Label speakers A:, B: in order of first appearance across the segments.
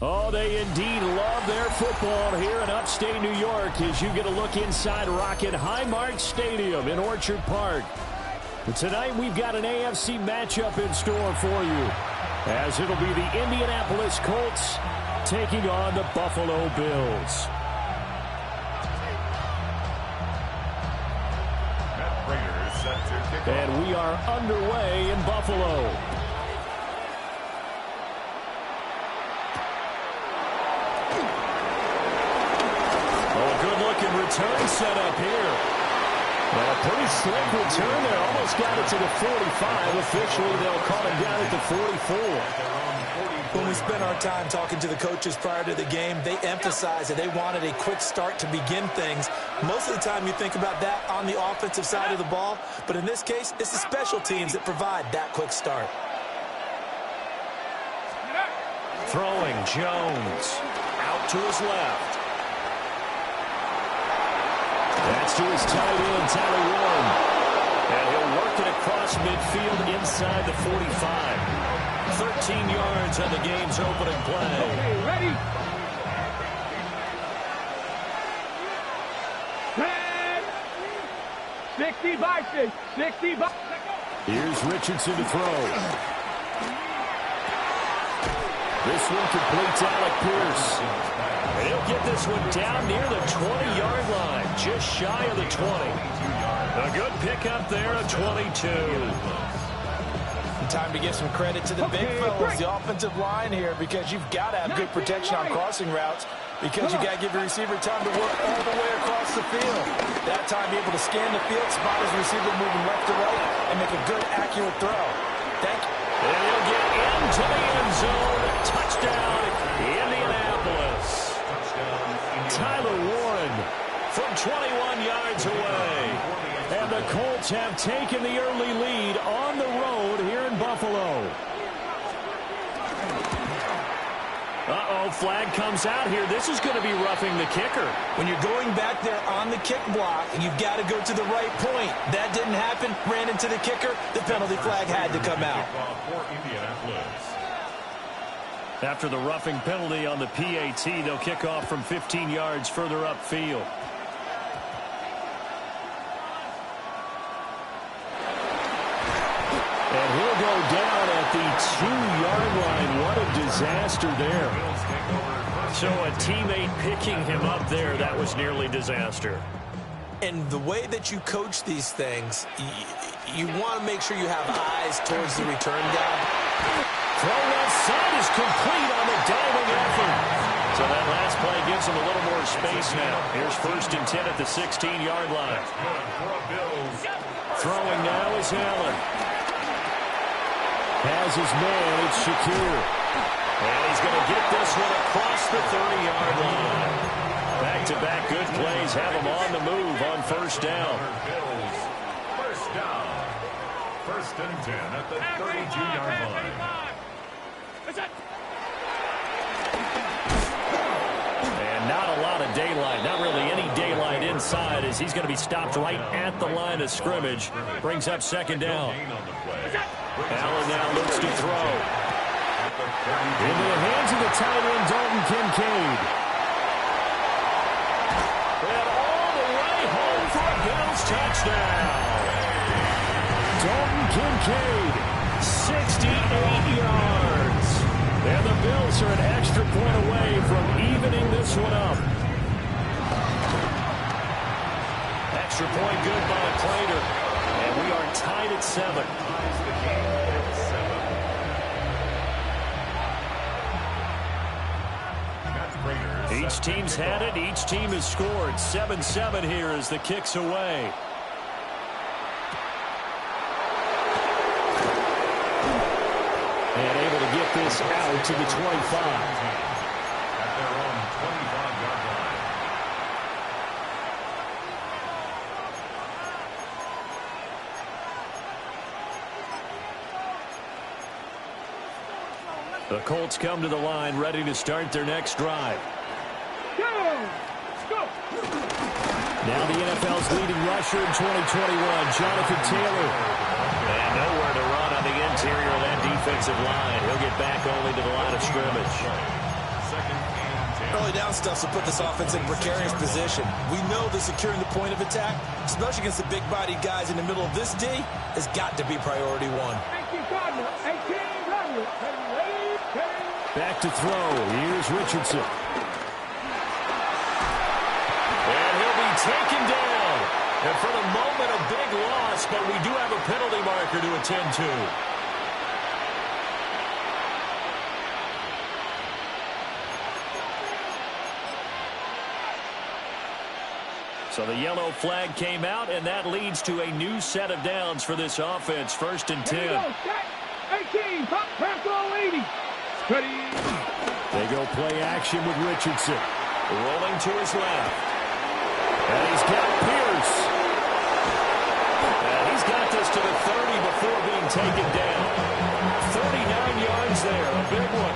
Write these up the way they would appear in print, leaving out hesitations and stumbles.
A: Oh, they indeed love their football here in upstate New York as you get a look inside Rocket Highmark Stadium in Orchard Park. And tonight we've got an AFC matchup in store for you, as it'll be the Indianapolis Colts taking on the Buffalo Bills. And we are underway in Buffalo. Good-looking return set up here. Well, a pretty slick return there. Almost got it to the 45. Officially, they'll call him down at the 44.
B: When we spent our time talking to the coaches prior to the game, they emphasized that they wanted a quick start to begin things. Most of the time you think about that on the offensive side of the ball, but in this case, it's the special teams that provide that quick start.
A: Throwing Jones out to his left. That's to his tight end, Tyler Warren. And he'll work it across midfield inside the 45. 13 yards on the game's opening play.
C: Okay, ready? 10. 60 by 6. 60 by 6.
A: Here's Richardson to throw. This one completes Alec Pierce. And he'll get this one down near the 20-yard line, just shy of the 20. A good pickup there, a 22.
B: Time to give some credit to the big fellas, the offensive line here, because you've got to have good protection on crossing routes, because you got to give your receiver time to work all the way across the field. That time, be able to scan the field, spot his receiver moving left to right, and make a good, accurate throw. Thank you.
A: And he'll get into the end zone. Touchdown, Indianapolis. Tyler Warren from 21 yards away. And the Colts have taken the early lead on the road here in Buffalo. Uh-oh, flag comes out here. This is going to be roughing the kicker.
B: When you're going back there on the kick block, you've got to go to the right point. That didn't happen. Ran into the kicker. The penalty flag had to come out.
A: After the roughing penalty on the PAT, they'll kick off from 15 yards further upfield. And he'll go down at the 2-yard line. What a disaster there. So a teammate picking him up there, that was nearly disaster.
B: And the way that you coach these things, you want to make sure you have eyes towards the return guy.
A: Throw left side is complete on the diving effort. So that last play gives him a little more space now. Here's 1st and 10 at the 16-yard line. Throwing now is Allen. Has his man, it's Shakir. And he's going to get this one across the 30-yard line. Back-to-back good plays have him on the move on 1st down.
D: First down. 1st and 10 at the 32-yard line.
A: And not a lot of daylight, not really any daylight inside, as he's going to be stopped right at the line of scrimmage. Brings up 2nd down. Allen now looks to throw. Into the hands of the tight end, Dalton Kincaid. And all the way home for a Bills touchdown. Dalton Kincaid, 68 yards. And the Bills are an extra point away from evening this one up. Extra point good by Prater. And we are tied at 7. Each team's had it. Each team has scored. 7-7 here as the kick's away. And able to get this out to the 25.
D: At their own 25-yard
A: line. The Colts come to the line ready to start their next drive. Now the NFL's leading rusher in 2021, Jonathan Taylor. And nowhere to run on the interior of that defensive line. He'll get back only to the line of scrimmage.
B: early down stuff will put this offense in precarious position. We know that securing the point of attack, especially against the big-bodied guys in the middle of this D, has got to be priority one.
A: Back to throw. Here's Richardson. And he'll be taken down. And for the moment, a big loss, but we do have a penalty marker to attend to. So the yellow flag came out, and that leads to a new set of downs for this offense. 1st and 10.
C: 18, pass all 80.
A: They go play action with Richardson. Rolling to his left. And he's got Pierce. And he's got this to the 30 before being taken down. 39 yards there, a big one.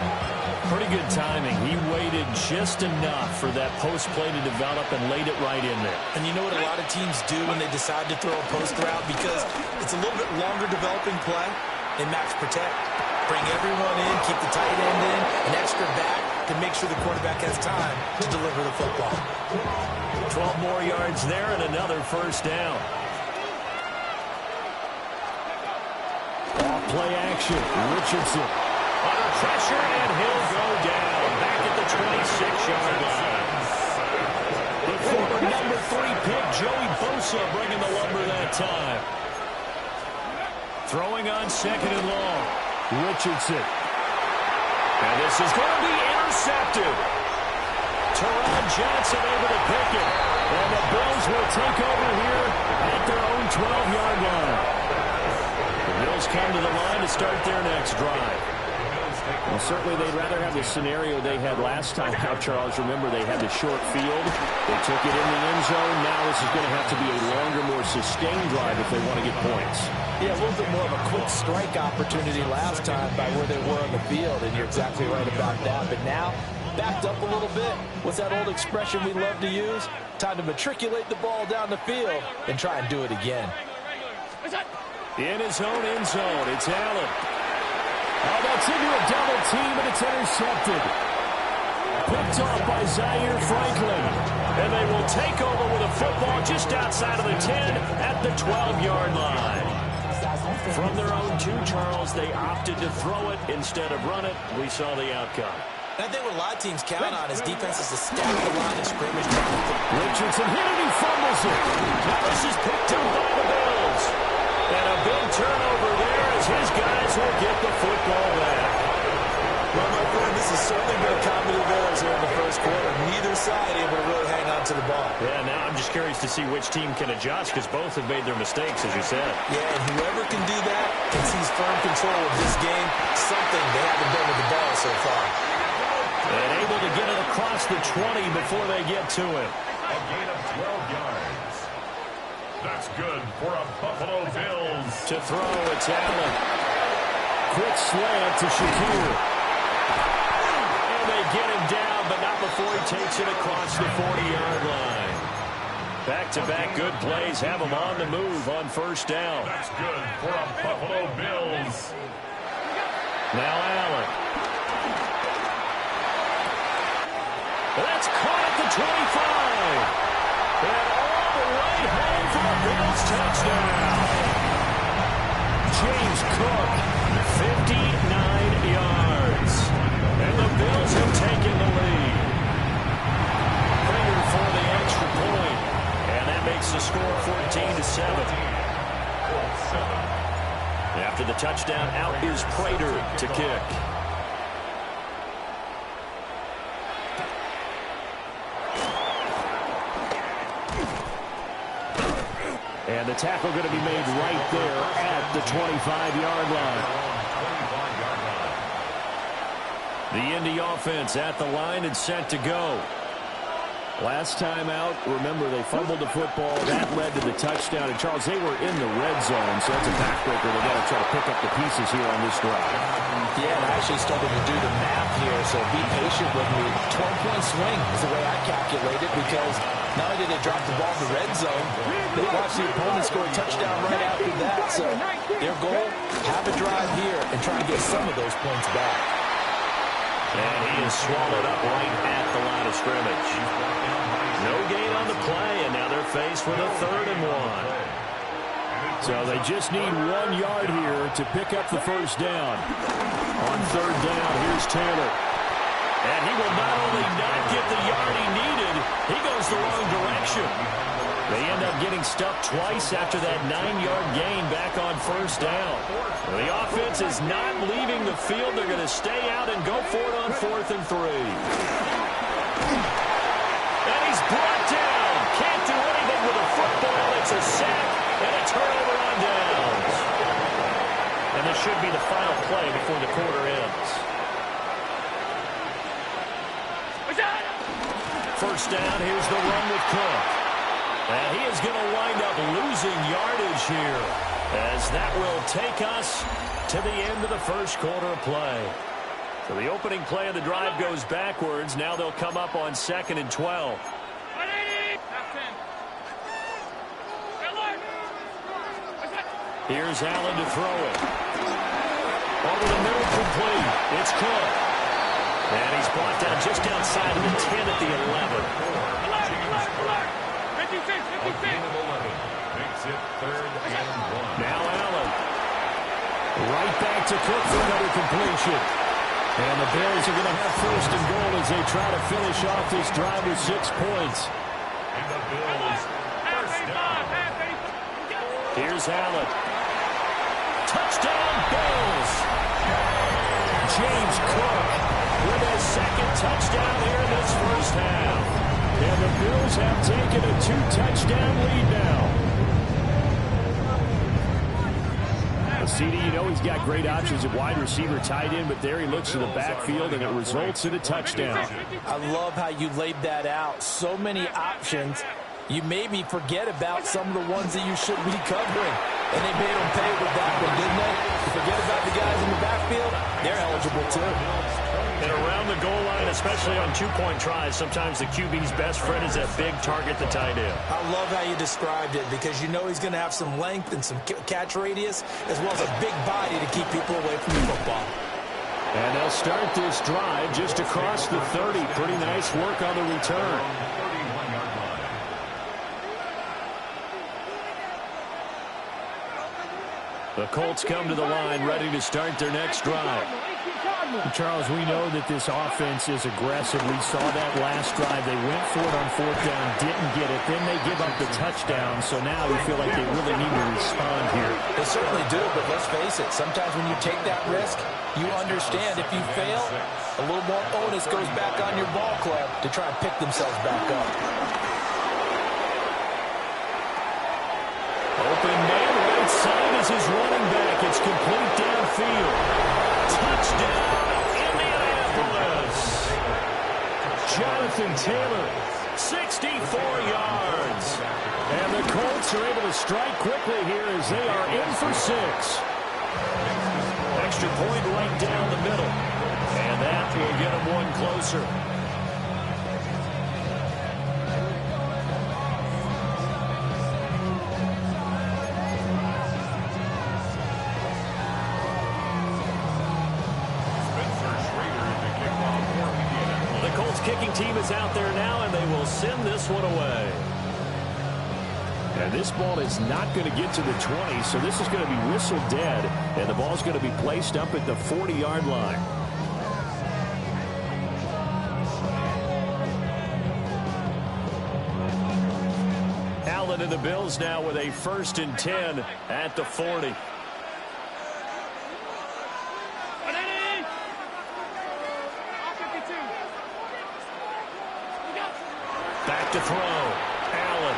A: Pretty good timing. He waited just enough for that post play to develop and laid it right in there.
B: And you know what a lot of teams do when they decide to throw a post route? Because it's a little bit longer developing play. They max protect. Bring everyone in, keep the tight end in, an extra back to make sure the quarterback has time to deliver the football.
A: 12 more yards there and another 1st down. Off play action. Richardson under pressure, and he'll go down back at the 26-yard line. The former number 3 pick, Joey Bosa, bringing the lumber that time. Throwing on 2nd and long. Richardson. And this is going to be intercepted. Teron Johnson able to pick it. And the Bills will take over here at their own 12-yard line. The Bills come to the line to start their next drive. Well, certainly they'd rather have the scenario they had last time out, Charles. Remember, they had the short field. They took it in the end zone. Now this is going to have to be a longer, more sustained drive if they want to get points.
B: Yeah, a little bit more of a quick strike opportunity last time by where they were on the field, and you're exactly right about that. But now, backed up a little bit. What's that old expression we love to use? Time to matriculate the ball down the field and try and do it again.
A: In his own end zone, it's Allen. Oh, that's into a double team, and it's intercepted. Picked off by Zaire Franklin. And they will take over with a football just outside of the 10 at the 12-yard line. From their own 2, Charles, they opted to throw it instead of run it. We saw the outcome.
B: And I think what a lot of teams count on is defenses to stack the line of scrimmage.
A: Richardson hit it, he fumbles it. Now this is picked up by the Bills. And a big turnover there as his guys will get the football back.
B: Well, my friend, this has certainly been a comedy of errors here in the first quarter. Neither side able to really hang on to the ball.
A: Yeah, now I'm just curious to see which team can adjust because both have made their mistakes, as you said.
B: Yeah, and whoever can do that and sees firm control of this game, something they haven't done with the ball so far.
A: And able to get it across the 20 before they get to it.
D: A gain of 12 yards. That's good for a Buffalo Bills.
A: To throw, it's Allen. Quick slant to Shakir. And they get him down, but not before he takes it across the 40-yard line. Back-to-back good plays have him on the move on 1st down.
D: That's good for a Buffalo Bills.
A: Now Allen. That's caught at the 25. And all the way home for a Bills touchdown. James Cook, 59 yards. And the Bills have taken the lead. Prater for the extra point. And that makes the score 14-7. After the touchdown, out is Prater to kick. And the tackle going to be made right there at the 25-yard line. The Indy offense at the line and set to go. Last time out, remember, they fumbled the football. That led to the touchdown. And, Charles, they were in the red zone, so that's a backbreaker. They've got to try to pick up the pieces here on this drive.
B: Yeah, and I actually started to do the math here, so be patient with me. 12-point swing is the way I calculate it, because not only did they drop the ball in the red zone, they watched the opponent score a touchdown right after that. So their goal, have a drive here and try to get some of those points back.
A: And he is swallowed up right at the line of scrimmage. No gain on the play, and now they're faced with a 3rd and 1. So they just need 1 yard here to pick up the first down. On 3rd down, here's Taylor. And he will not only not get the yard he needed, he goes the wrong direction. They end up getting stuffed twice after that 9-yard gain back on 1st down. The offense is not leaving the field. They're going to stay out and go for it on 4th and 3. And he's brought down. Can't do anything with a football. It's a sack and a turnover on downs. And this should be the final play before the quarter ends. 1st down, here's the run with Cook. And he is going to wind up losing yardage here, as that will take us to the end of the first quarter of play. So the opening play of the drive goes backwards. Now they'll come up on 2nd and 12. Here's Allen to throw it. Over the middle, complete. It's Cook. And he's brought down just outside of the 10 at the 11.
D: Makes it 3rd and 1.
A: Now Allen. Right back to Cook for another completion. And the Bears are going to have 1st and goal as they try to finish off this drive with 6 points.
D: And the Bills, 1st down.
A: Here's Allen. Touchdown, Bills. James Cook with his 2nd touchdown here in this first half. And the Bills have taken a 2-touchdown lead now. CD, you know he's got great options at wide receiver, tight end, but there he looks to the backfield, and it results in a touchdown.
B: I love how you laid that out. So many options. You maybe forget about some of the ones that you should be covering. And they made them pay with that one, didn't they? Forget about the guys in the backfield. They're eligible, too.
A: And around the goal line, especially on 2-point tries, sometimes the QB's best friend is that big target, the tight end.
B: I love how you described it, because you know he's going to have some length and some catch radius, as well as a big body to keep people away from the football.
A: And they'll start this drive just across the 30. Pretty nice work on the return. The Colts come to the line, ready to start their next drive. Charles, we know that this offense is aggressive. We saw that last drive. They went for it on 4th down, didn't get it. Then they give up the touchdown. So now we feel like they really need to respond here.
B: They certainly do, but let's face it. Sometimes when you take that risk, you understand if you fail, a little more onus goes back on your ball club to try and pick themselves back up.
A: Open man, right side is his running back. It's complete downfield. Touchdown, Indianapolis. Jonathan Taylor, 64 yards. And the Colts are able to strike quickly here as they are in for 6. Extra point right down the middle. And that will get them one closer. Kicking team is out there now, and they will send this one away. And this ball is not going to get to the 20, so this is going to be whistled dead, and the ball's going to be placed up at the 40-yard line. Allen and the Bills now with a 1st and 10 at the 40. To throw. Allen.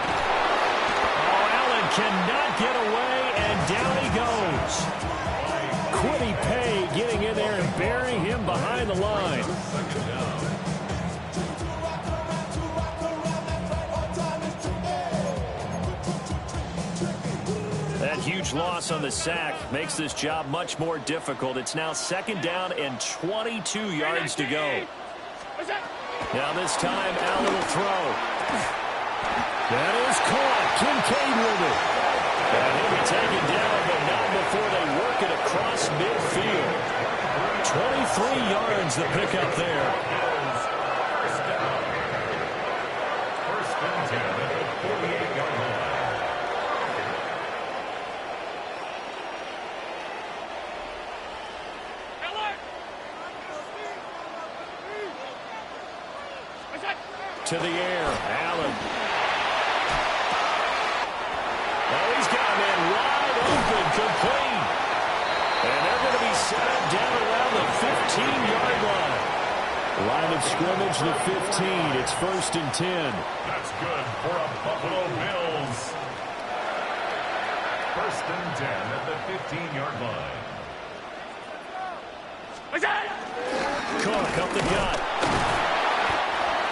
A: Oh, Allen cannot get away, and down he goes. Quiddy Pay getting in there and burying him behind the line. That huge loss on the sack makes this job much more difficult. It's now 2nd down and 22 yards to go. Now this time, Allen will throw. That is caught. Kincaid with it. And he'll be taken down, but not before they work it across midfield. 23 yards, the pickup there.
D: First down. First and 10 at the 48-yard line.
A: To the air, Allen. Oh, he's got a man wide open, complete. And they're going to be set up down around the 15-yard line. Line of scrimmage, the 15. It's first and 10.
D: That's good for a Buffalo Bills. First and 10 at the 15-yard line.
A: Cook up the gut.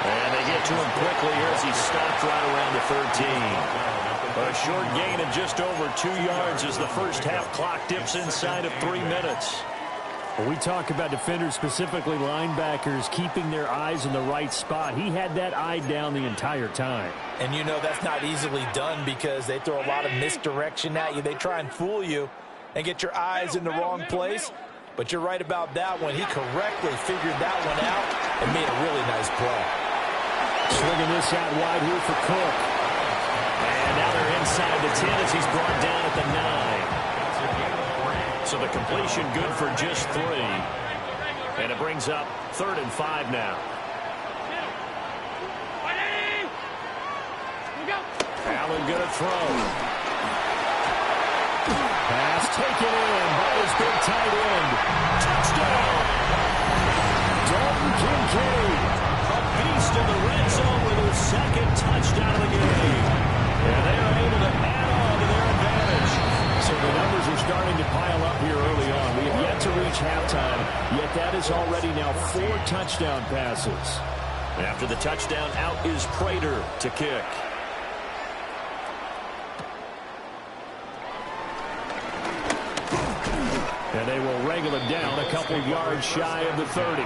A: And they get to him quickly here as he's stopped right around the 13. But a short gain of just over 2 yards as the first half clock dips inside of 3 minutes. When we talk about defenders, specifically linebackers, keeping their eyes in the right spot, he had that eye down the entire time.
B: And you know that's not easily done because they throw a lot of misdirection at you. They try and fool you and get your eyes in the wrong place. But you're right about that one. He correctly figured that one out and made a really nice play.
A: Swinging this out wide here for Cook. And now they're inside the 10 as he's brought down at the 9. So the completion good for just 3. And it brings up 3rd and 5 now. Allen going to throw. Pass taken in by his big tight end. Touchdown! Dalton Kincaid. A beast in the red zone with his 2nd touchdown of the game. And they are able to add on to their advantage. So the numbers are starting to pile up here early on. We have yet to reach halftime, yet that is already now 4 touchdown passes. After the touchdown, out is Prater to kick. And they will wrangle it down a couple yards shy of the 30.
D: At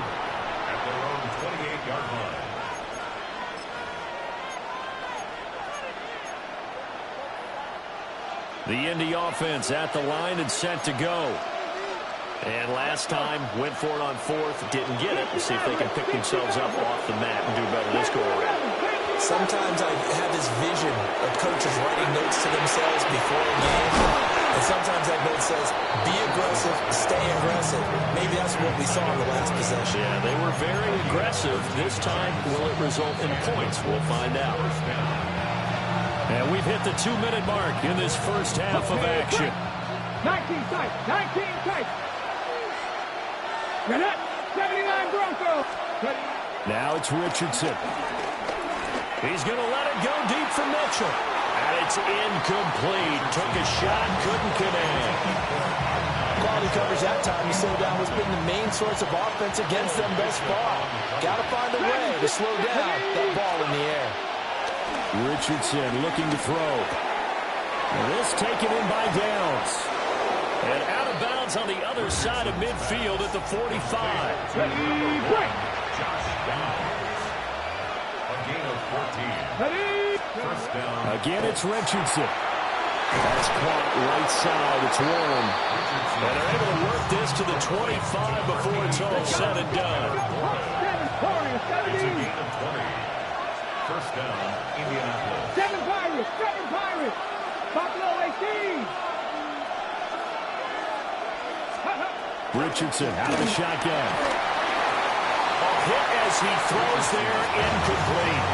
D: their own 28-yard line.
A: The Indy offense at the line and set to go. And last time, went for it on 4th, didn't get it. We'll see if they can pick themselves up off the mat and do better this go around.
B: Sometimes I have this vision of coaches writing notes to themselves before a game. And sometimes that note says, be aggressive, stay aggressive. Maybe that's what we saw in the last possession.
A: Yeah, they were very aggressive. This time, will it result in points? We'll find out. And we've hit the 2-minute mark in this first half of action.
C: 19 tight, 19 tight. You're not 79 Broncos.
A: Now it's Richardson. He's going to let it go deep for Mitchell. And it's incomplete. Took a shot, couldn't connect.
B: Quality coverage that time. You slow down what's been the main source of offense against them thus far. Got to find a way to slow down that ball in the air.
A: Richardson looking to throw. This taken in by Downs. And out of bounds on the other side of midfield at the 45.
D: Josh Downs. A gain of 14. First down.
A: Again, it's Richardson. That's caught right side. It's Warren. And they're able to work this to the 25 before it's all said and done.
D: It's a gain of 20. First down, Indianapolis.
C: 7 Pirates. Buffalo 18.
A: Richardson out of the shotgun. A hit as he throws there, incomplete.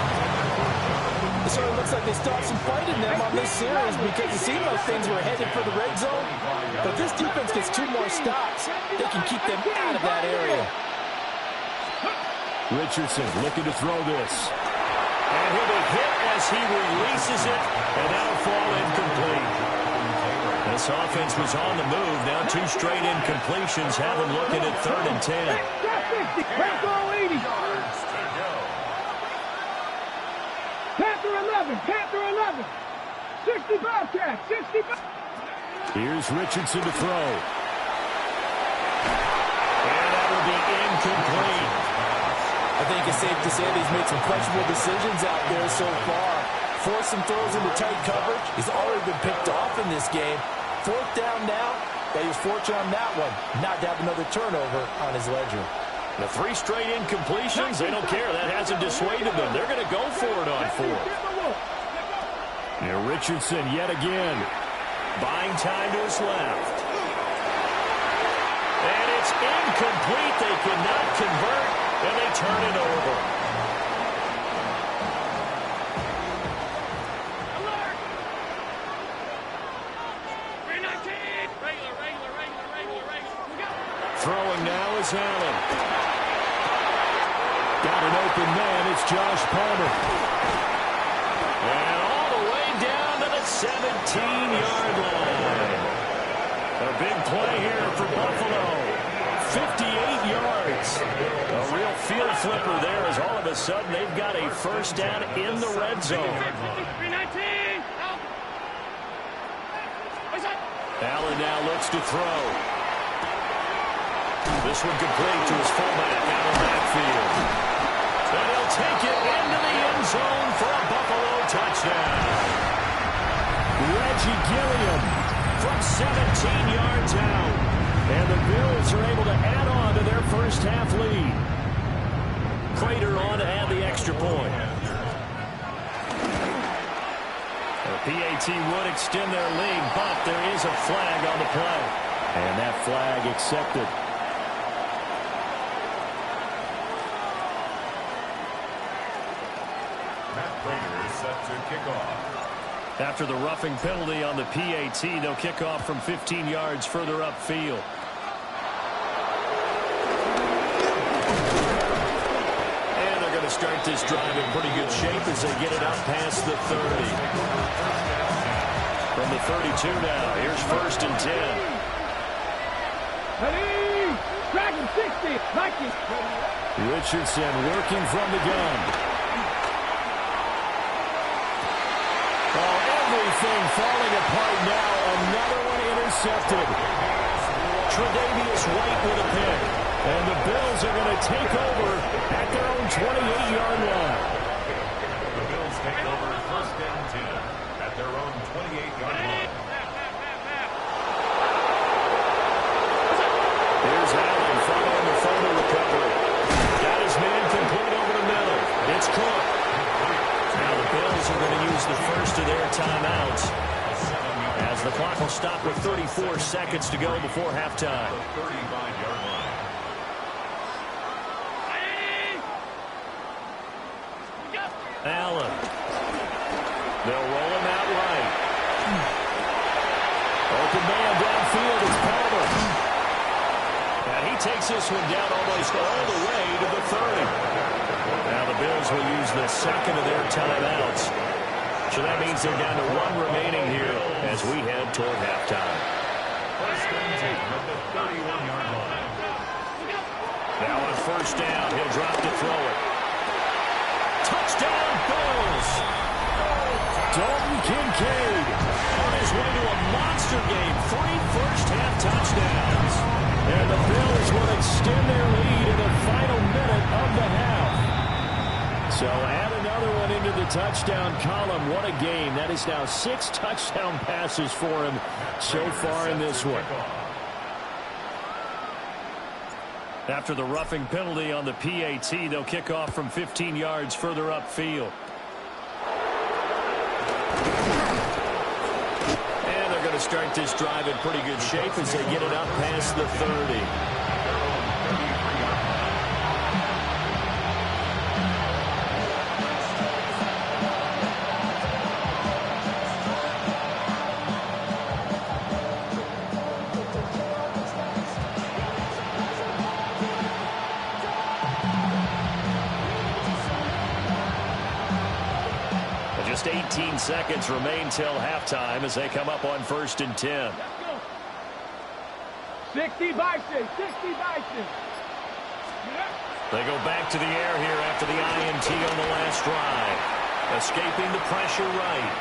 B: It sort of looks like they start some fight in them on this series because it seemed like things were headed for the red zone. But this defense gets 2 more stops. They can keep them out of that area.
A: Richardson looking to throw this. And he'll be hit as he releases it, and that'll fall incomplete. This offense was on the move. Now 2 straight incompletions have them looking at 3rd and 10.
C: Panther 11. 60 Bobcats. 60.
A: Here's Richardson to throw. And that will be incomplete.
B: I think it's safe to say that he's made some questionable decisions out there so far. Forced some throws into tight coverage. He's already been picked off in this game. 4th down now. But he was fortunate on that one not to have another turnover on his ledger.
A: The 3 straight incompletions, they don't care. That hasn't dissuaded them. They're going to go for it on 4th. Now Richardson yet again. Buying time to his left. And it's incomplete. They cannot convert, and they turn it over. Throwing now is Allen. Got an open man. It's Josh Palmer. And all the way down to the 17-yard line. A big play here for Buffalo. 58 yards. A real field flipper there as all of a sudden they've got a first down in the red zone. Allen now looks to throw. This one complete to his fullback out of backfield. And he'll take it into the end zone for a Buffalo touchdown. Reggie Gilliam from 17 yards out. And the Bills are able to add on to their first half lead. Crater on to add the extra point. The PAT would extend their lead, but there is a flag on the play. And that flag accepted. After the roughing penalty on the PAT, they'll kick off from 15 yards further upfield. And they're going to start this drive in pretty good shape as they get it up past the 30. From the 32 now, here's 1st and 10.
C: Ready! Dragon 60! Nike!
A: Richardson working from the gun. Everything falling apart now. Another one intercepted. Tre'Davious White with a pick. And the Bills are going to take over at their own 28-yard line.
D: The Bills take over 1st and 10 at their own 28-yard line.
A: Here's Allen following the fumble recovery. Got his man complete over the middle. It's Cook. Now the Bills are going to use the first of their timeouts as the clock will stop with 34 seconds to go before halftime.
D: 35-yard line.
A: Allen. They'll roll him out right. Open man downfield is Palmer. And he takes this one down almost all the way to the 30. Now the Bills will use the second of their timeouts. So that means they're down to 1 remaining here as we head toward halftime.
D: 1st and 10 at the 31-yard line.
A: Now on 1st down, he'll drop to throw it. Touchdown, Bills! Dalton Kincaid on his way to a monster game. 3 first-half touchdowns. And the Bills will extend their lead in the final minute of the half. So add another one into the touchdown column. What a game. That is now 6 touchdown passes for him so far in this one. After the roughing penalty on the PAT, they'll kick off from 15 yards further upfield. And they're going to start this drive in pretty good shape as they get it up past the 30. Just 18 seconds remain till halftime as they come up on 1st and 10.
C: 60 Bison, 60 Bison.
A: They go back to the air here after the INT on the last drive. Escaping the pressure right.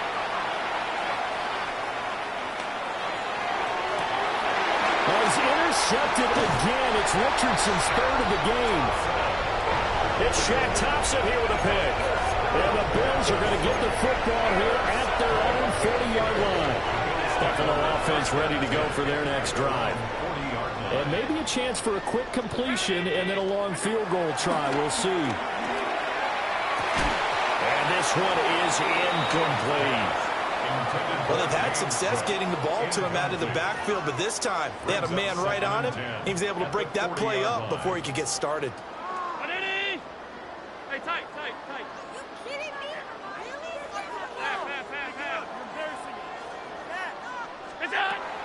C: He's intercepted again. It's Richardson's 3rd of the game.
A: It's Shaq Thompson here with a pick.
C: And the Bills are going to get the football here at their own 40-yard line.
A: Buffalo offense ready to go for their next drive.
D: 40-yard line.
A: And maybe a chance for a quick completion and then a long field goal try. We'll see. And this one is incomplete.
B: Well, they've had success getting the ball to him out of the backfield, but this time they had a man right on him. He was able to break that play up before he could get started.
E: Hey, tight. Are you kidding me?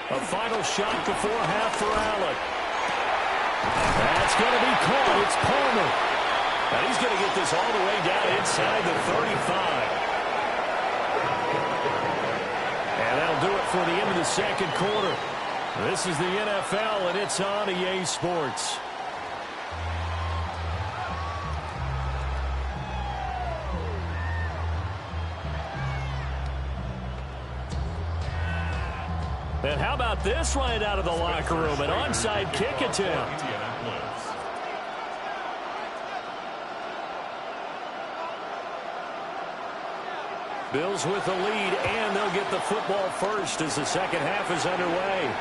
A: A final shot before half for Allen. That's going to be caught. It's Palmer. And he's going to get this all the way down inside the 35. And that'll do it for the end of the second quarter. This is the NFL, and it's on EA Sports. And how about this right out of the locker room? An onside kick attempt. Bills with the lead, and they'll get the football first as the second half is underway.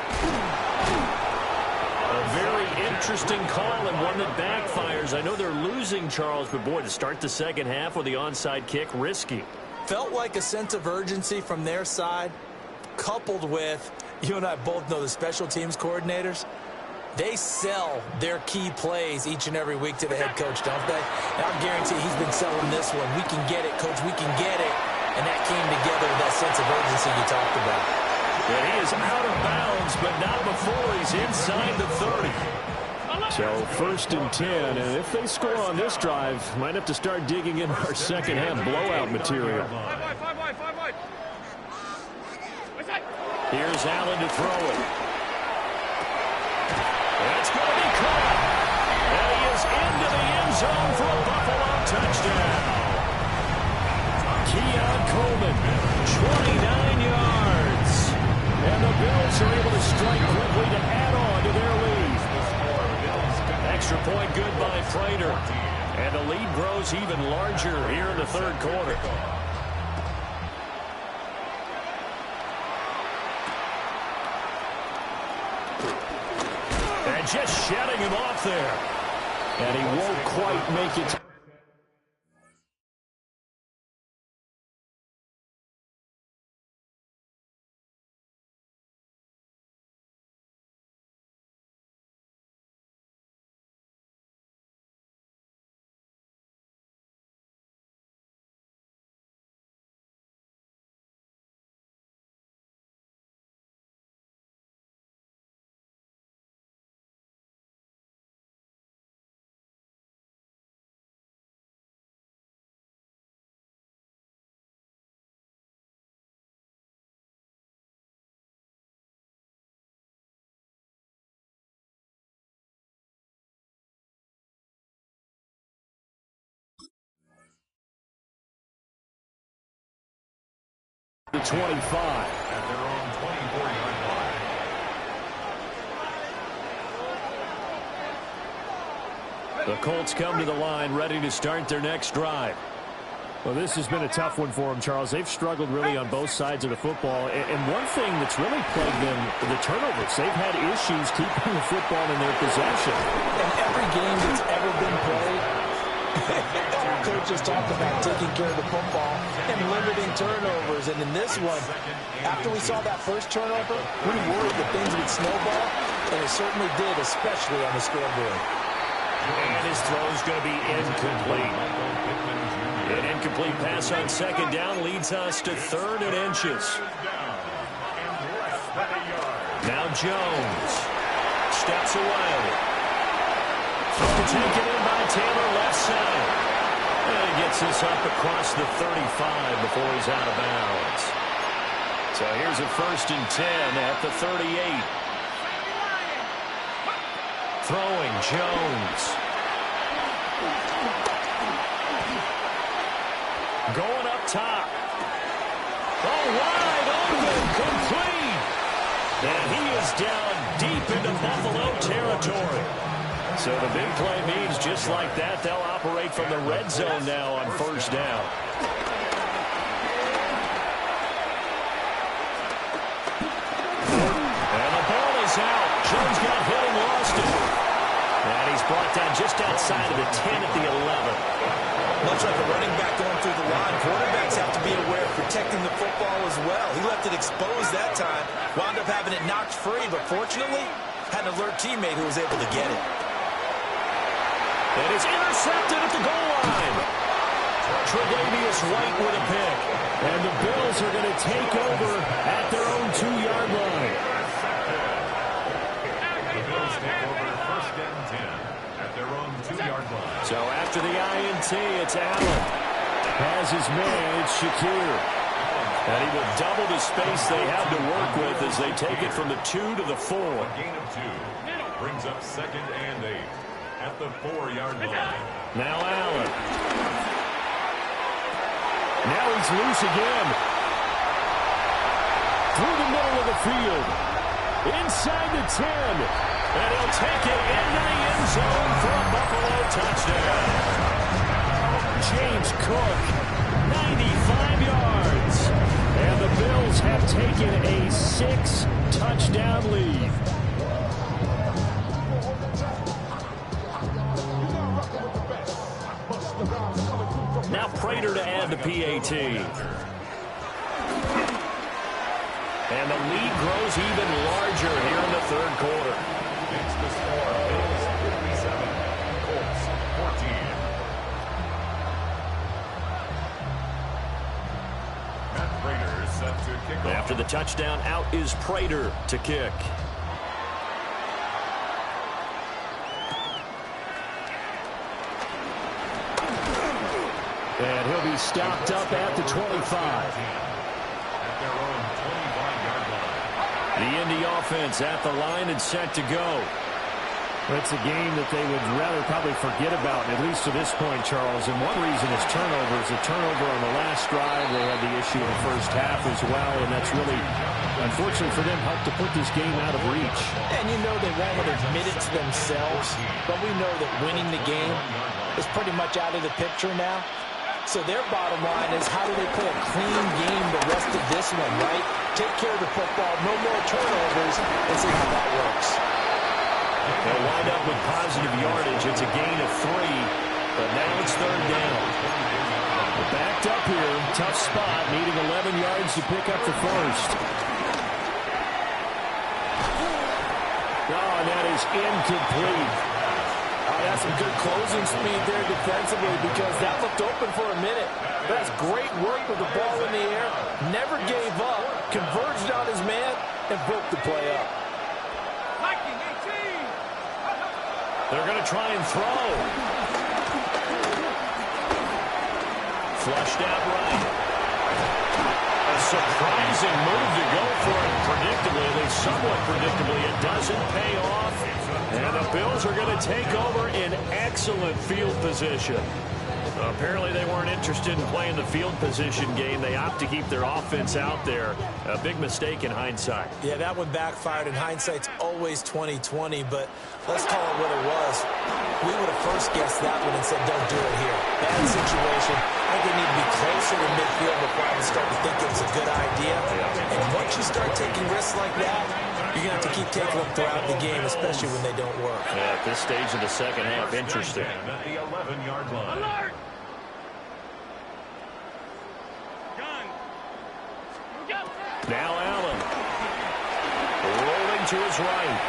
A: A very interesting call and one that backfires. I know they're losing, Charles, but boy, to start the second half with the onside kick, risky.
B: Felt like a sense of urgency from their side, coupled with, you and I both know the special teams coordinators, they sell their key plays each and every week to the head coach, don't they? And I'll guarantee he's been selling this one. We can get it, coach, we can get it. And that came together with that sense of urgency you talked about.
A: And he is out of bounds, but not before he's inside the 30. So 1st and 10, and if they score on this drive, might have to start digging in our second half blowout material. Here's Allen to throw it. That's going to be caught. And he is into the end zone for a Buffalo touchdown. Keon Coleman, 29 yards. And the Bills are able to strike quickly to add on to their lead. Extra point good by Prater. And the lead grows even larger here in the third quarter. And just shutting him off there. And he won't quite make it. The 25.
D: At their own 24-yard line.
A: The Colts come to the line ready to start their next drive. Well, this has been a tough one for them, Charles. They've struggled really on both sides of the football. And one thing that's really plagued them, the turnovers. They've had issues keeping the football in their possession.
B: In every game that's ever been played, all coaches talked about taking care of the football and limiting turnovers. And in this one, after we saw that first turnover, we worried that things would snowball, and it certainly did, especially on the scoreboard.
A: And his throw is going to be incomplete. An incomplete pass on second down leads us to 3rd and inches. Now Jones steps away. Throw taken in by Taylor left side. And he gets this up across the 35 before he's out of bounds. So here's a 1st and 10 at the 38. Throwing Jones. Going up top. Oh, wide open, complete. And he is down deep into Buffalo territory. So the big play means just like that, they'll operate from the red zone now on 1st down. And the ball is out. Jones got hit and lost Boston. And he's brought down just outside of the 10 at the 11.
B: Much like a running back going through the line, quarterbacks have to be aware of protecting the football as well. He left it exposed that time, wound up having it knocked free, but fortunately, had an alert teammate who was able to get it.
A: And it's intercepted at the goal line. Tre'Davious White with a pick. And the Bills are going to take over at their own 2-yard line.
D: The Bills take over first and 10 at their own 2-yard line.
A: So after the INT, it's Allen. Has his man, it's Shakir. And he will double the space they have to work with as they take it from the 2 to the 4.
D: A gain of 2 brings up second and 8 at the 4-yard line.
A: Now Allen. Now he's loose again. Through the middle of the field. Inside the 10. And he'll take it into the end zone for a Buffalo touchdown. James Cook, 95 yards. And the Bills have taken a 6-touchdown lead. Now Prater to add the PAT. And the lead grows even larger here in the third quarter.
D: It's the score. Bills 57, Colts 14. Matt Prater is set to kick off.
A: After the touchdown, out is Prater to kick. And he'll be stopped up at the 25.
D: At their own 25-yard line.
A: The Indy offense at the line and set to go. It's a game that they would rather probably forget about, at least to this point, Charles. And one reason is turnovers. A turnover on the last drive. They had the issue in the first half as well, and that's really, unfortunately for them, helped to put this game out of reach.
B: And you know they won't admit it to themselves, but we know that winning the game is pretty much out of the picture now. So their bottom line is, how do they play a clean game the rest of this one, right? Take care of the football, no more turnovers, and see how that works.
A: They'll wind up with positive yardage. It's a gain of 3, but now it's third down. They're backed up here, tough spot, needing 11 yards to pick up the first. Oh, and that is incomplete.
B: Oh, that's some good closing speed there defensively, because that looked open for a minute. That's great work with the ball in the air. Never gave up, converged on his man, and broke the play up.
A: They're going to try and throw. Flushed out right. A surprising move to go for it predictably, at least somewhat predictably. It doesn't pay off. And the Bills are going to take over in excellent field position. Apparently they weren't interested in playing the field position game. They opt to keep their offense out there. A big mistake in hindsight.
B: Yeah, that one backfired, and hindsight's always 20/20, but let's call it what it was. We would have first guessed that one and said, don't do it here. Bad situation. I think they need to be closer to midfield before I would start to think it was a good idea. And once you start taking risks like that, you're going to have to keep taking them throughout the game, especially when they don't work.
A: Yeah, at this stage of the second half, interesting.
D: At the 11-yard line.
E: Alert!
A: Now Allen. Rolling to his right.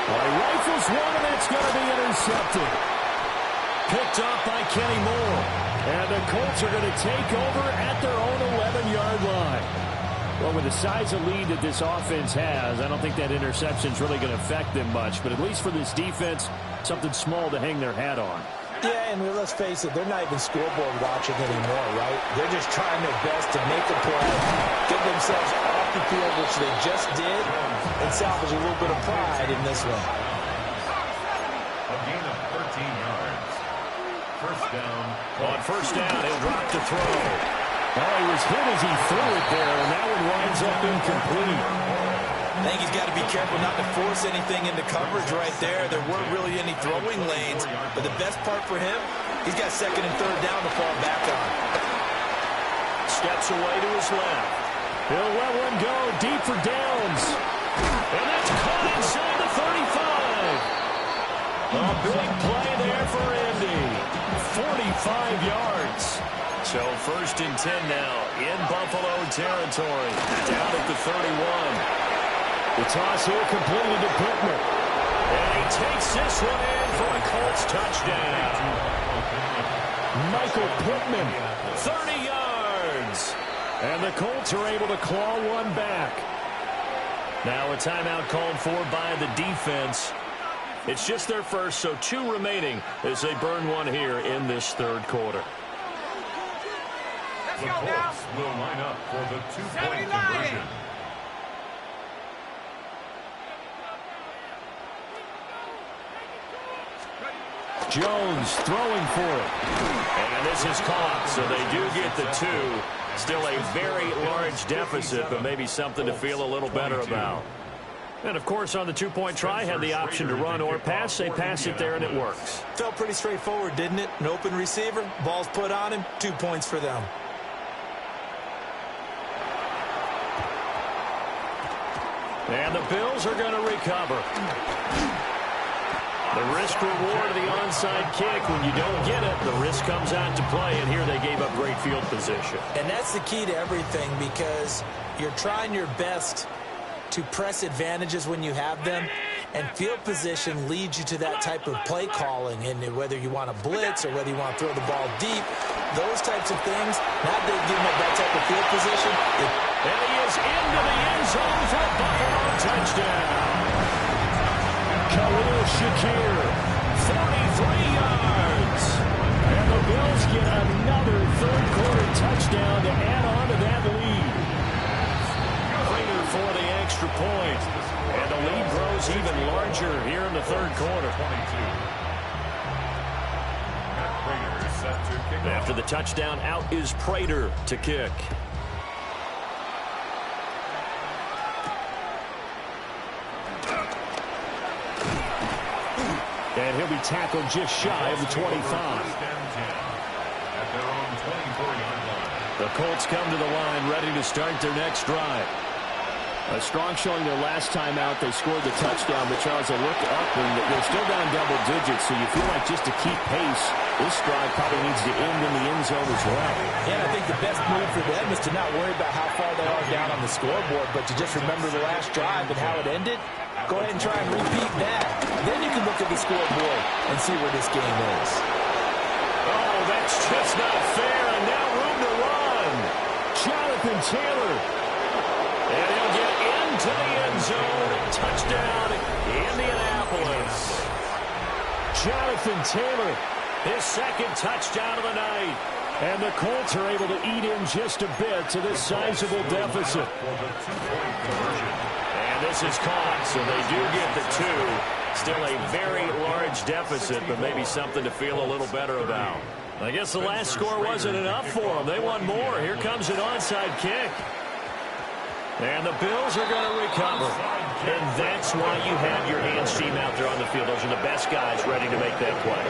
A: Well, he rifles one, and that's going to be intercepted. Picked off by Kenny Moore. And the Colts are going to take over at their own 11-yard line. Well, with the size of lead that this offense has, I don't think that interception is really going to affect them much. But at least for this defense, something small to hang their hat on.
B: Yeah, and let's face it, they're not even scoreboard watching anymore, right? They're just trying their best to make a play, get themselves off the field, which they just did, and salvage a little bit of pride in this one.
D: A gain of 13 yards. First down.
A: On first down, he'll drop to throw. Oh, he was hit as he threw it there, and that one winds up incomplete.
B: I think he's got to be careful not to force anything into coverage right there. There weren't really any throwing lanes, but the best part for him, he's got second and third down to fall back on.
A: Steps away to his left. He'll let one go deep for Downs. And that's caught inside the A big play there for Indy. 45 yards. So 1st and 10 now in Buffalo territory. Down at the 31.
C: The toss here completed to Pittman.
A: And he takes this one in for a Colts touchdown.
C: Michael Pittman.
A: 30 yards. And the Colts are able to claw one back. Now a timeout called for by the defense. It's just their first, so 2 remaining as they burn one here in this 3rd quarter.
D: The Colts will line up for the 2-point conversion.
A: Jones throwing for it. And this is caught, so they do get the 2. Still a very large deficit, but maybe something to feel a little better about. And, of course, on the 2-point try, had the option to run or pass. They pass it there, and it works.
B: Felt pretty straightforward, didn't it? An open receiver, ball's put on him, 2 points for them.
A: And the Bills are going to recover. The risk-reward of the onside kick. When you don't get it, the risk comes out to play, and here they gave up great field position.
B: And that's the key to everything, because you're trying your best to press advantages when you have them, and field position leads you to that type of play calling. And whether you want to blitz or whether you want to throw the ball deep, those types of things, now they've given up that type of field position.
A: And he is into the end zone for a Buffalo touchdown. Khalil Shakir, 43 yards. And the Bills get another 3rd quarter touchdown to add on to that lead. Prater for the extra point. And the lead grows even larger here in the 3rd quarter. After the touchdown, out is Prater to kick.
C: And he'll be tackled just shy of the 25.
A: The Colts come to the line ready to start their next drive.
C: A strong showing their last time out. They scored the touchdown, but Charles, they look up and they're still down double digits, so you feel like just to keep pace, this drive probably needs to end in the end zone as well.
B: Yeah, and I think the best move for them is to not worry about how far they are down on the scoreboard, but to just remember the last drive and how it ended. Go ahead and try and repeat that. Then you can look at the scoreboard and see where this game is.
A: Oh, that's just not fair, and now room to run. Jonathan Taylor. And he'll get into the end zone. Touchdown, Indianapolis.
C: Jonathan Taylor,
A: his 2nd touchdown of the night.
C: And the Colts are able to eat in just a bit to this sizable deficit.
A: And this is caught, so they do get the 2. Still a very large deficit, but maybe something to feel a little better about. I guess the last score wasn't enough for them. They want more. Here comes an onside kick. And the Bills are going to recover. And that's why you have your hands team out there on the field. Those are the best guys ready to make that play.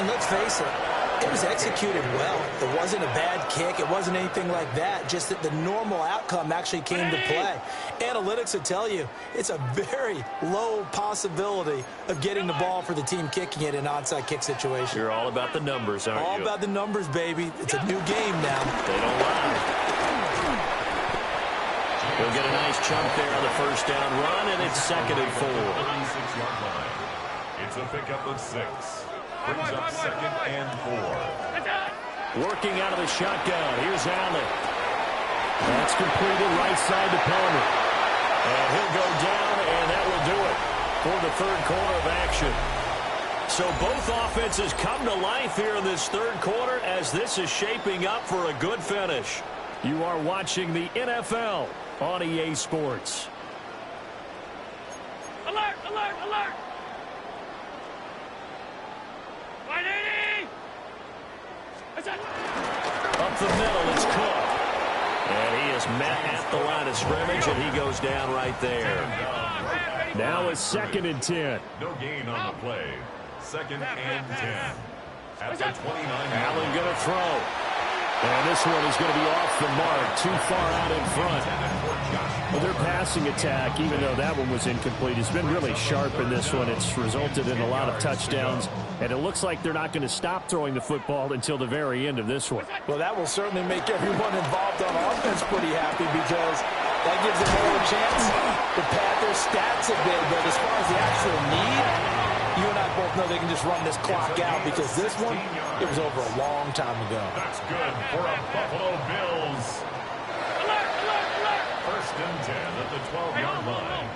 B: And let's face it, it was executed well. It wasn't a bad kick. It wasn't anything like that. Just that the normal outcome actually came to play. Analytics will tell you it's a very low possibility of getting the ball for the team kicking it in an onside kick situation.
A: You're all about the numbers, aren't you?
B: All about the numbers, baby. It's a new game now.
A: They don't lie. He'll get a nice chunk there on the 1st down run, and it's 2nd and 4.
D: 36-yard line. It's a pickup of 6. Brings up 2nd and 4.
A: Working out of the shotgun. Here's Allen.
C: That's completed right side to Palmer.
A: And he'll go down, and that will do it for the 3rd quarter of action. So both offenses come to life here in this 3rd quarter as this is shaping up for a good finish.
C: You are watching the NFL on EA Sports.
E: Alert, alert, alert! 180!
A: Up the middle, it's Cook. And he is met at the line of scrimmage, and he goes down right there.
C: Now it's 2nd and 10.
D: No gain on the play. 2nd and 10. At the 29.
A: Allen going to throw.
C: And this one is going to be off the mark, too far out in front.
A: Well, their passing attack, even though that one was incomplete, has been really sharp in this one. It's resulted in a lot of touchdowns, and it looks like they're not going to stop throwing the football until the very end of this one.
B: Well, that will certainly make everyone involved on offense pretty happy because that gives them more of a chance to pad their stats a bit. But as far as the actual need, you and I both know they can just run this clock out because this one, it was over a long time ago.
D: That's good for a Buffalo Bills.
E: Alert, alert, alert.
D: First and 10 at the 12-yard line.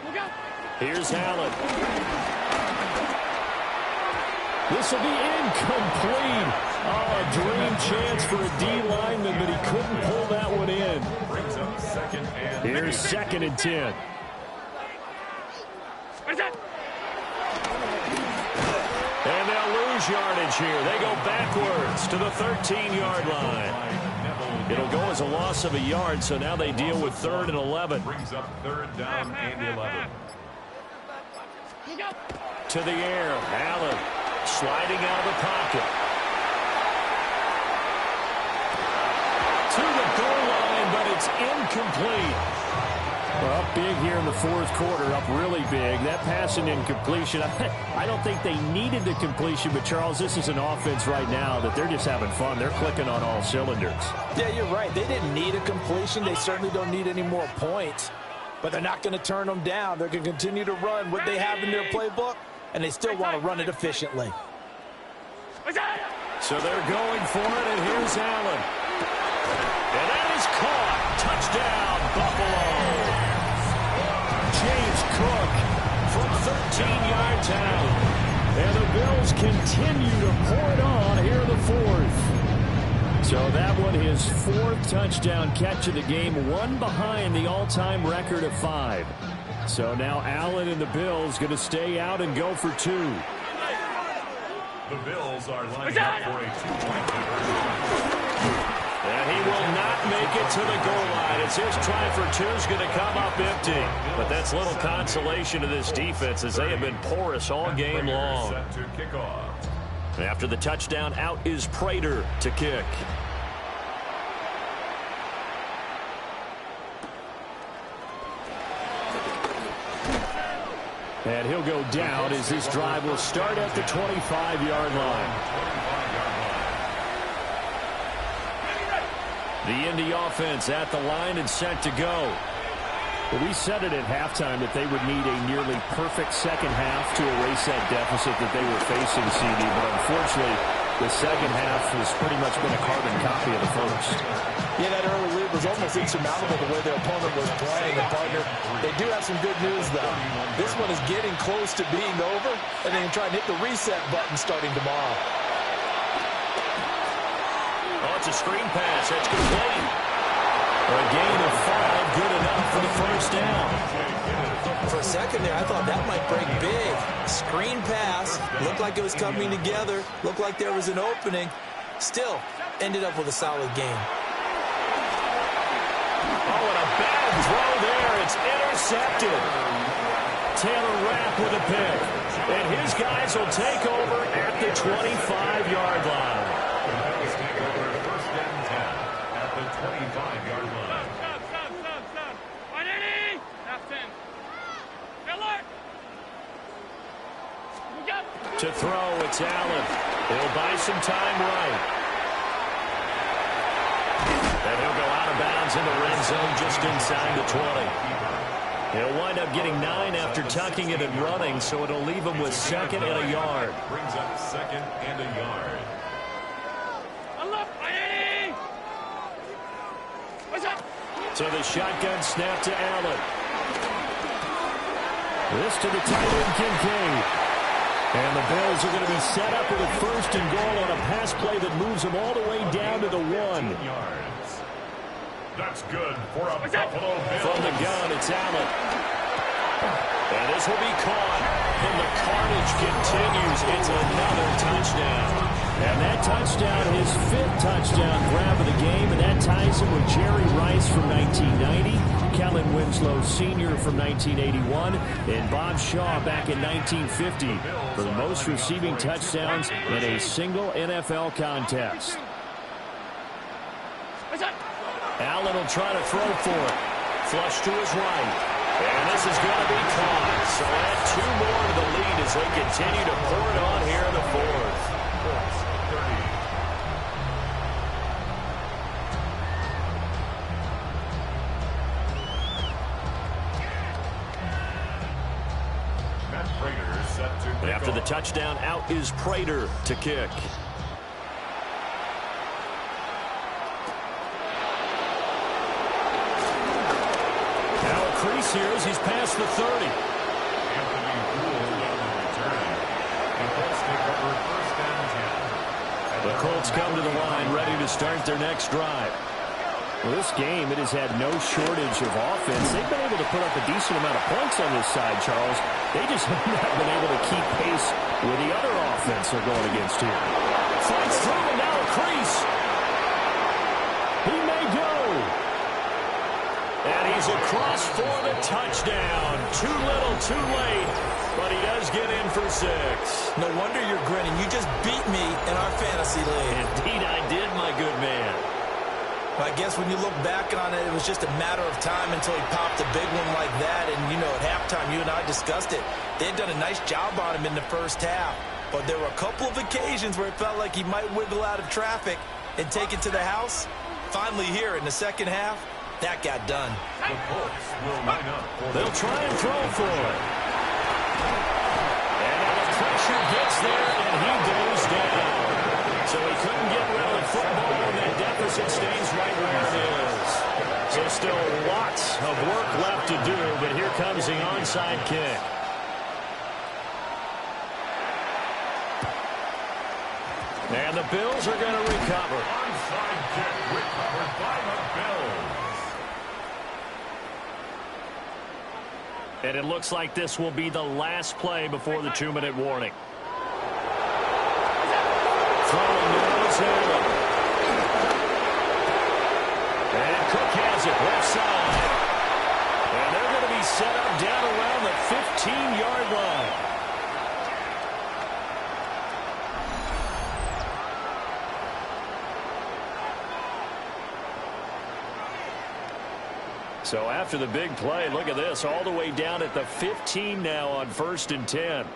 E: Look out.
A: Here's Allen. This will be incomplete. Oh, a dream chance for a D lineman, but he couldn't pull that one in.
D: Brings up second and
A: Here's 2nd and 10.
E: What is that?
A: And they'll lose yardage here. They go backwards to the 13-yard line. It'll go as a loss of a yard, so now they deal with 3rd and 11.
D: Brings up 3rd down and 11.
E: Look out.
A: To the air, Allen sliding out of the pocket. To the goal line, but it's incomplete. Well, up big here in the 4th quarter, up really big. That pass and incompletion, I don't think they needed the completion, but Charles, this is an offense right now that they're just having fun. They're clicking on all cylinders.
B: Yeah, you're right. They didn't need a completion. They certainly don't need any more points, but they're not going to turn them down. They're going to continue to run what they have in their playbook, and they still want to run it efficiently.
E: What's that?
A: So they're going for it, and here's Allen. And that is caught. Touchdown, Buffalo. James Cook from 13 yards out. And the Bills continue to pour it on here in the 4th. So that one, his 4th touchdown catch of the game, one behind the all-time record of 5. So now Allen and the Bills going to stay out and go for 2.
D: The Bills are lining up for a 2-point conversion.
A: And he will not make it to the goal line. It's his try for 2 is going to come up empty. But that's little consolation to this defense as they have been porous all game long.
D: Set to kick off.
A: After the touchdown, out is Prater to kick. And he'll go down as this drive will start at the 25-yard line. The Indy offense at the line and set to go. Well, we said it at halftime that they would need a nearly perfect second half to erase that deficit that they were facing, CD. But unfortunately, the second half has pretty much been a carbon copy of the first.
B: Yeah, that early lead was almost insurmountable the way their opponent was playing. And, partner, they do have some good news, though. This one is getting close to being over, and they can try and hit the reset button starting tomorrow.
A: Oh, it's a screen pass. That's complete. A gain of 5, good enough for the first down.
F: For a second there, I thought that might break big. Screen pass. Looked like it was coming together. Looked like there was an opening. Still, ended up with a solid gain.
A: Oh, and a bad throw there. It's intercepted. Taylor Rapp with a pick. And his guys will take over at the 25-yard line.
D: First and 10 at the 25-yard line.
E: Stop. 180. That's 10. Alert. Look out.
A: To throw, it's Allen. He'll buy some time right. And he'll go out of bounds in the red zone just inside the 20. He'll wind up getting 9 after tucking it and running, so it'll leave him with 2nd and a yard.
D: Brings up 2nd and a yard.
E: Alert. 180. What's that?
A: So the shotgun snap to Allen. This to the tight end, Kincaid. And the Bills are going to be set up with a 1st and goal on a pass play that moves them all the way down to the 1.
D: Yards. That's good for a Buffalo Bills.
A: From the gun, it's Allen. And this will be caught. And the carnage continues. It's another touchdown. And that touchdown, his 5th touchdown grab of the game, and that ties him with Jerry Rice from 1990, Kellen Winslow Sr. from 1981, and Bob Shaw back in 1950 for the most receiving touchdowns in a single NFL contest. Allen will try to throw for it. Flush to his right. And this is going to be caught. So add 2 more to the lead as they continue to pour it on here in the fourth. After the touchdown, out is Prater to kick. Now a crease here as he's past the 30. The Colts come to the line ready to start their next drive. Well, this game, it has had no shortage of offense. They've been able to put up a decent amount of points on this side, Charles. They just have not been able to keep pace with the other offense they're going against here. Slides through and now a crease. He may go. And he's across for the touchdown. Too little, too late. But he does get in for 6.
F: No wonder you're grinning. You just beat me in our fantasy league.
A: Indeed I did, my good man.
F: I guess when you look back on it, it was just a matter of time until he popped a big one like that. And, you know, at halftime, you and I discussed it. They had done a nice job on him in the first half. But there were a couple of occasions where it felt like he might wiggle out of traffic and take it to the house. Finally here in the second half, that got done.
D: The Colts will line up.
A: They'll try and throw for it. And now the pressure gets there, and he goes down. So he couldn't get rid of the football, and that deficit stays right where it is. So still lots of work left to do, but here comes the onside kick. And the Bills are going to recover.
D: Onside kick recovered by the Bills.
A: And it looks like this will be the last play before the 2-minute warning. Throwing now is Allen. And Cook has it left side. And they're going to be set up down around the 15-yard line. So after the big play, look at this, all the way down at the 15 now on 1st and 10.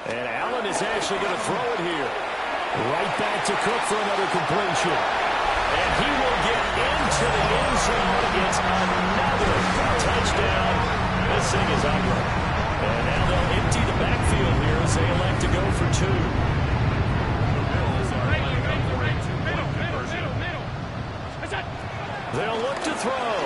A: And Allen is actually going to throw it here. Right back to Cook for another completion. And he will get into the end zone against another touchdown. This thing is ugly. And now they'll empty the backfield here as they elect to go for 2. They'll look to throw.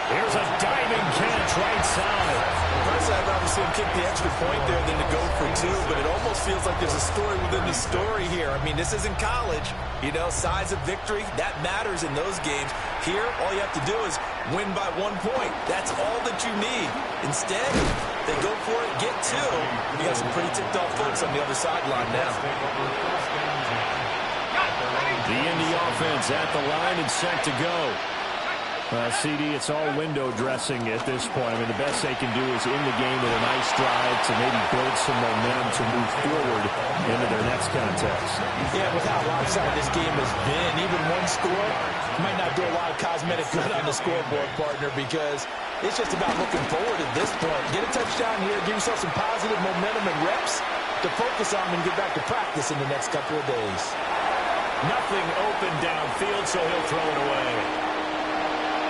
A: Here's a diving catch right side.
F: Personally, I'd rather see him kick the extra point there than to go for 2, but it almost feels like there's a story within the story here. I mean, this isn't college. You know, size of victory, that matters in those games. Here, all you have to do is win by 1 point. That's all that you need. Instead, they go for it, get 2. You got some pretty ticked off folks on the other sideline now.
A: The Indy offense at the line and set to go. CD, it's all window dressing at this point. I mean, the best they can do is in the game with a nice drive to maybe build some momentum to move forward into their next contest.
F: Yeah, with how lopsided this game has been, even one score might not do a lot of cosmetic good on the scoreboard, partner, because it's just about looking forward at this point. Get a touchdown here, give yourself some positive momentum and reps to focus on and get back to practice in the next couple of days.
A: Nothing open downfield, so he'll throw it away.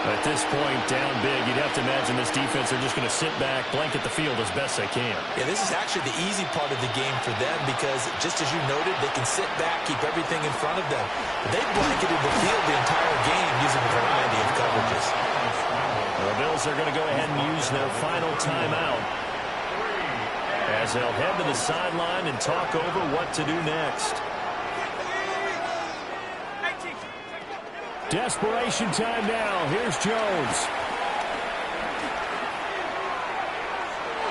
A: At this point, down big, you'd have to imagine this defense are just going to sit back, blanket the field as best they can.
F: Yeah, this is actually the easy part of the game for them because, just as you noted, they can sit back, keep everything in front of them. But they blanketed the field the entire game using a variety of coverages.
A: The Bills are going to go ahead and use their final timeout as they'll head to the sideline and talk over what to do next. Desperation time now. Here's Jones.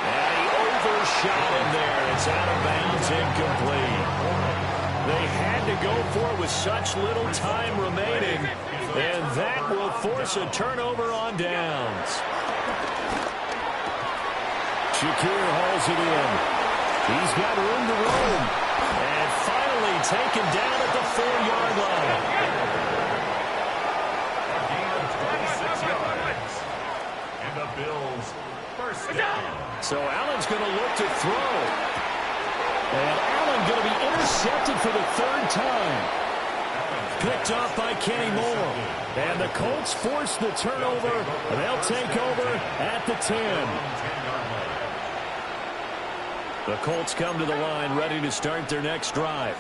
A: And he overshot him there. It's out of bounds, incomplete. They had to go for it with such little time remaining, and that will force a turnover on downs. Shakir hauls it in. He's got room to roam. And finally taken down at the 4-yard line. So Allen's going to look to throw. And Allen going to be intercepted for the third time. Picked off by Kenny Moore. And the Colts force the turnover. They'll take over at the 10. The Colts come to the line ready to start their next drive.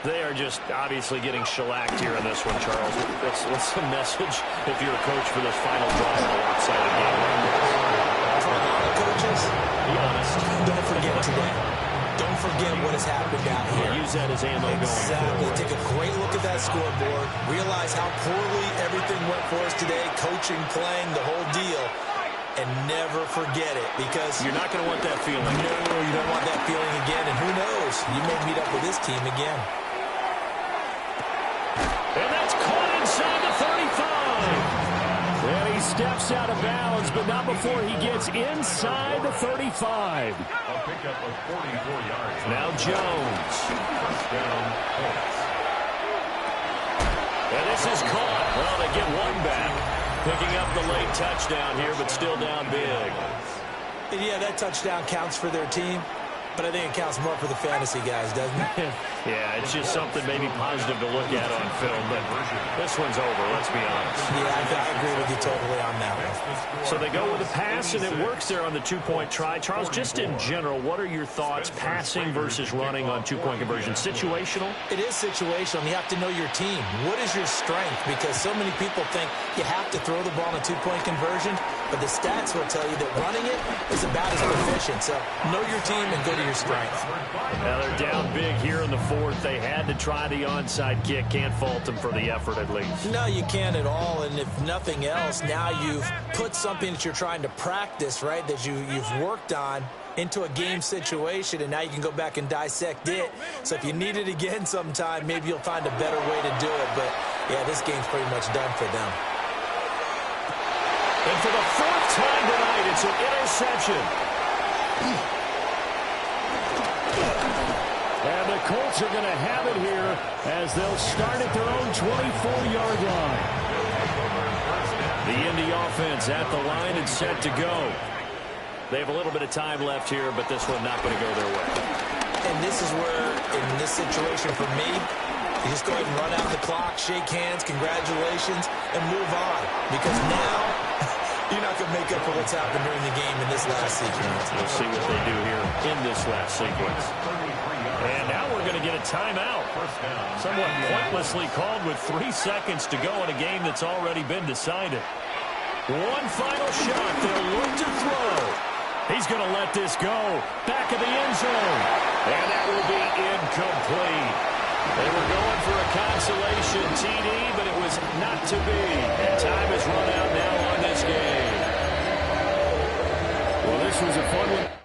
A: They are just obviously getting shellacked here in this one, Charles. What's the message if you're a coach for this final drive in a lopsided game?
F: For a lot of coaches,
A: Be honest.
F: don't forget today. Don't forget what has happened out here.
A: Use that as ammo going
F: Exactly.
A: forward.
F: Take a great look at that scoreboard. Realize how poorly everything went for us today. Coaching, playing, the whole deal. And never forget it, because
A: You're not going to want that feeling.
F: no, you don't want that feeling again. And who knows? You may meet up with this team again.
A: And that's caught inside the 35. And he steps out of bounds, but not before he gets inside the 35.
D: A pickup of 44 yards.
A: Now Jones.
D: First down, Colts.
A: And this is caught. Well, they get one back. Picking up the late touchdown here, but still down big.
F: And yeah, that touchdown counts for their team, but I think it counts more for the fantasy guys, doesn't it?
A: Yeah, it's just something maybe positive to look at on film, but this one's over, let's be honest.
F: Yeah, I agree with you totally on that one.
A: So they go with a pass, and it works there on the two-point try. Charles, just in general, what are your thoughts passing versus running on two-point conversion? Situational?
F: It is situational. You have to know your team. What is your strength? Because so many people think you have to throw the ball in a two-point conversion, but the stats will tell you that running it is about as proficient. So know your team and go to your strength.
A: Now they're down big here in the fourth. They had to try the onside kick. Can't fault them for the effort, at least.
F: No, you can't at all. And if nothing else, now you've put something that you're trying to practice, right, that you've worked on into a game situation, and now you can go back and dissect it. So if you need it again sometime, maybe you'll find a better way to do it. But, yeah, this game's pretty much done for them.
A: And for the fourth time tonight, it's an interception. And the Colts are going to have it here as they'll start at their own 24-yard line. The Indy offense at the line and set to go. They have a little bit of time left here, but this one not going to go their way.
F: And this is where, in this situation for me, you just go ahead and run out the clock, shake hands, congratulations, and move on. Because now you're not going to make up for what's happened during the game in this last sequence.
A: We'll see what they do here in this last sequence. And now we're going to get a timeout. Somewhat pointlessly called with 3 seconds to go in a game that's already been decided. One final shot. They'll look to throw. He's going to let this go. Back of the end zone. And that will be incomplete. They were going for a consolation TD, but it was not to be. And time has run out now on this game. Well, this was a fun one.